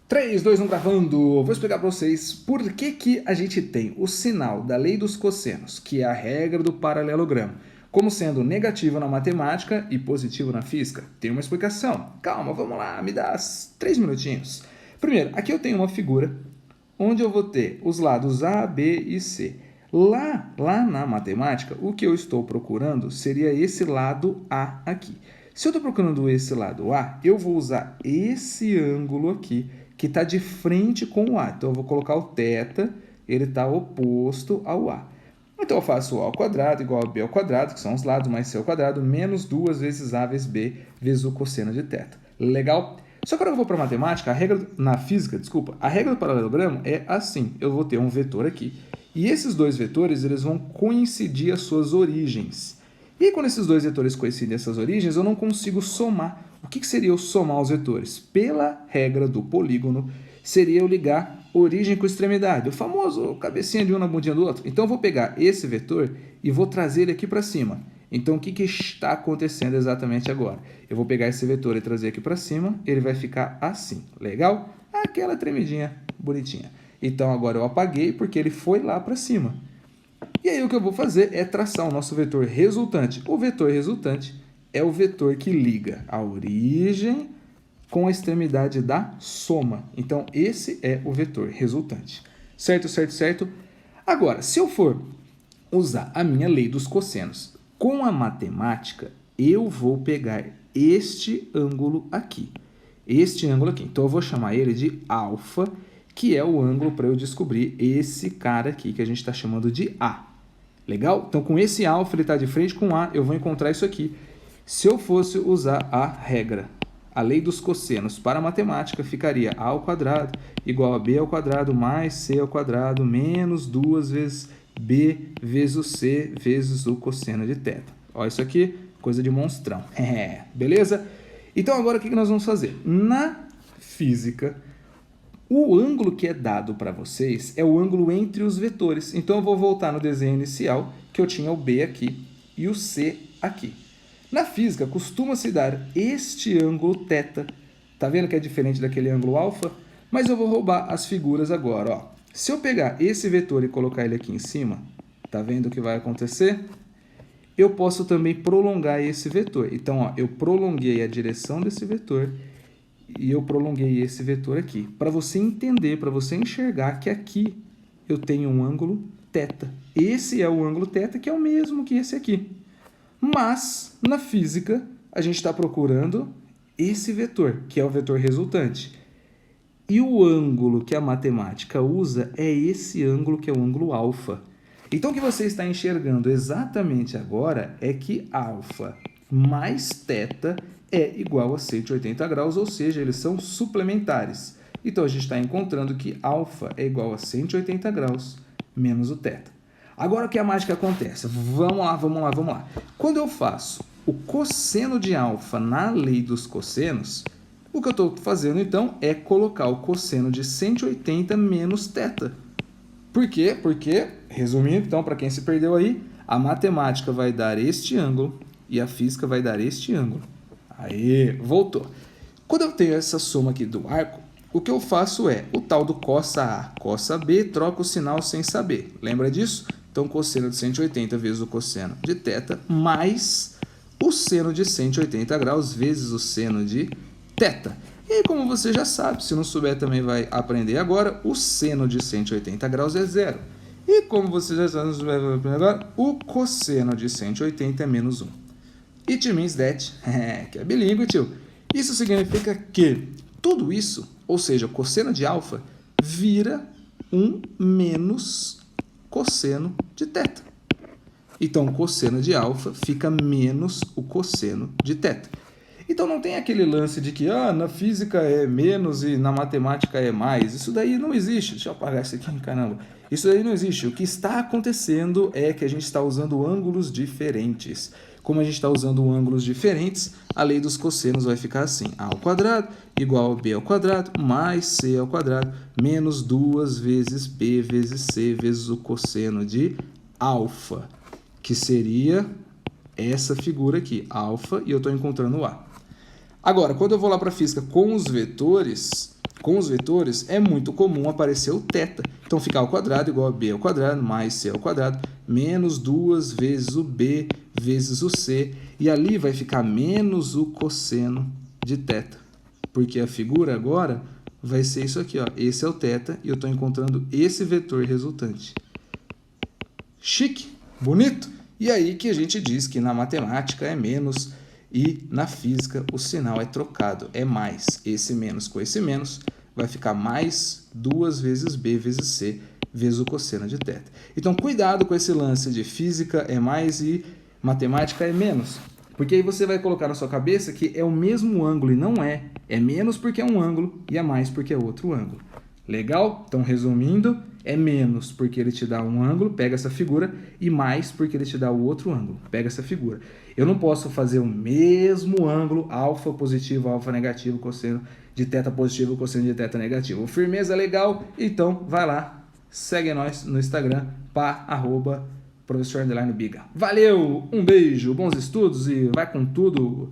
3, 2, 1 gravando. Vou explicar para vocês por que a gente tem o sinal da lei dos cossenos, que é a regra do paralelogramo, como sendo negativo na matemática e positivo na física. Tem uma explicação. Calma, vamos lá, me dá 3 minutinhos. Primeiro, aqui eu tenho uma figura onde eu vou ter os lados A, B e C. Lá na matemática, o que eu estou procurando seria esse lado A aqui. Se eu estou procurando esse lado A, eu vou usar esse ângulo aqui, que está de frente com o A. Então, eu vou colocar o θ, ele está oposto ao A. Então, eu faço A ao quadrado igual a B ao quadrado, que são os lados, mais C ao quadrado, menos 2 vezes A vezes B, vezes o cosseno de θ. Legal? Só que quando eu vou para a matemática, na física, a regra do paralelogramo é assim. Eu vou ter um vetor aqui, e esses dois vetores eles vão coincidir as suas origens. E quando esses dois vetores coincidem essas origens, eu não consigo somar. O que seria eu somar os vetores? Pela regra do polígono, seria eu ligar origem com extremidade, o famoso cabecinha de um na bundinha do outro. Então, eu vou pegar esse vetor e vou trazer ele aqui para cima. Então, o que está acontecendo exatamente agora? Eu vou pegar esse vetor e trazer aqui para cima, ele vai ficar assim, legal? Aquela tremidinha bonitinha. Então, agora eu apaguei porque ele foi lá para cima. E aí, o que eu vou fazer é traçar o nosso vetor resultante. O vetor resultante é o vetor que liga a origem com a extremidade da soma. Então, esse é o vetor resultante. Certo, certo, certo? Agora, se eu for usar a minha lei dos cossenos com a matemática, eu vou pegar este ângulo aqui. Este ângulo aqui. Então, eu vou chamar ele de alfa, que é o ângulo para eu descobrir esse cara aqui, que a gente está chamando de A. Legal? Então, com esse alfa, ele está de frente com A, eu vou encontrar isso aqui. Se eu fosse usar a regra, a lei dos cossenos para a matemática, ficaria A ao quadrado igual a B ao quadrado mais C ao quadrado menos 2 vezes B vezes o C vezes o cosseno de θ. Olha isso aqui, coisa de monstrão. Beleza? Então, agora o que nós vamos fazer? Na física, o ângulo que é dado para vocês é o ângulo entre os vetores. Então, eu vou voltar no desenho inicial, que eu tinha o B aqui e o C aqui. Na física, costuma-se dar este ângulo θ. Tá vendo que é diferente daquele ângulo alfa? Mas eu vou roubar as figuras agora. Ó. Se eu pegar esse vetor e colocar ele aqui em cima, tá vendo o que vai acontecer? Eu posso também prolongar esse vetor. Então, ó, eu prolonguei a direção desse vetor e eu prolonguei esse vetor aqui. Para você entender, para você enxergar que aqui eu tenho um ângulo θ. Esse é o ângulo θ, que é o mesmo que esse aqui. Mas, na física, a gente está procurando esse vetor, que é o vetor resultante. E o ângulo que a matemática usa é esse ângulo, que é o ângulo alfa. Então, o que você está enxergando exatamente agora é que alfa mais θ é igual a 180 graus, ou seja, eles são suplementares. Então, a gente está encontrando que alfa é igual a 180 graus menos o θ. Agora, o que a mágica acontece? Vamos lá. Quando eu faço o cosseno de alfa na lei dos cossenos, o que eu estou fazendo, então, é colocar o cosseno de 180 menos θ. Por quê? Porque, resumindo, então, para quem se perdeu aí, a matemática vai dar este ângulo e a física vai dar este ângulo. Aí, voltou. Quando eu tenho essa soma aqui do arco, o que eu faço é o tal do cossa A, cossa B, troca o sinal sem saber. Lembra disso? Então, cosseno de 180 vezes o cosseno de θ, mais o seno de 180 graus vezes o seno de θ. E aí, como você já sabe, se não souber também vai aprender agora, o seno de 180 graus é zero. E como você já sabe, não souber vai aprender agora, o cosseno de 180 é menos 1. It means that, que é bilíngue, tio. Isso significa que tudo isso, ou seja, o cosseno de alfa, vira 1 menos cosseno de θ. Então, o cosseno de alfa fica menos o cosseno de θ. Então, não tem aquele lance de que na física é menos e na matemática é mais. Isso daí não existe. Deixa eu apagar isso aqui, caramba. Isso daí não existe. O que está acontecendo é que a gente está usando ângulos diferentes. Como a gente está usando ângulos diferentes, a lei dos cossenos vai ficar assim. A ao quadrado igual a B ao quadrado mais C ao quadrado menos 2 vezes B vezes C vezes o cosseno de alfa, que seria essa figura aqui, alfa, e eu estou encontrando o A. Agora, quando eu vou lá para a física com os vetores é muito comum aparecer o θ. Então, fica ao quadrado igual a b ao quadrado mais c ao quadrado menos 2 vezes o b vezes o c. E ali vai ficar menos o cosseno de θ. Porque a figura agora vai ser isso aqui, ó. Esse é o θ e eu estou encontrando esse vetor resultante. Chique? Bonito? E aí que a gente diz que na matemática é menos e na física o sinal é trocado, é mais. Esse menos com esse menos vai ficar mais 2 vezes b vezes c vezes o cosseno de θ. Então, cuidado com esse lance de física é mais e matemática é menos. Porque aí você vai colocar na sua cabeça que é o mesmo ângulo e não é. É menos porque é um ângulo e é mais porque é outro ângulo. Legal? Então, resumindo, é menos porque ele te dá um ângulo, pega essa figura, e mais porque ele te dá o outro ângulo, pega essa figura. Eu não posso fazer o mesmo ângulo, alfa positivo, alfa negativo, cosseno de θ positivo, cosseno de θ negativo. Firmeza legal? Então, vai lá, segue nós no Instagram, @professor_biga. Valeu, um beijo, bons estudos e vai com tudo!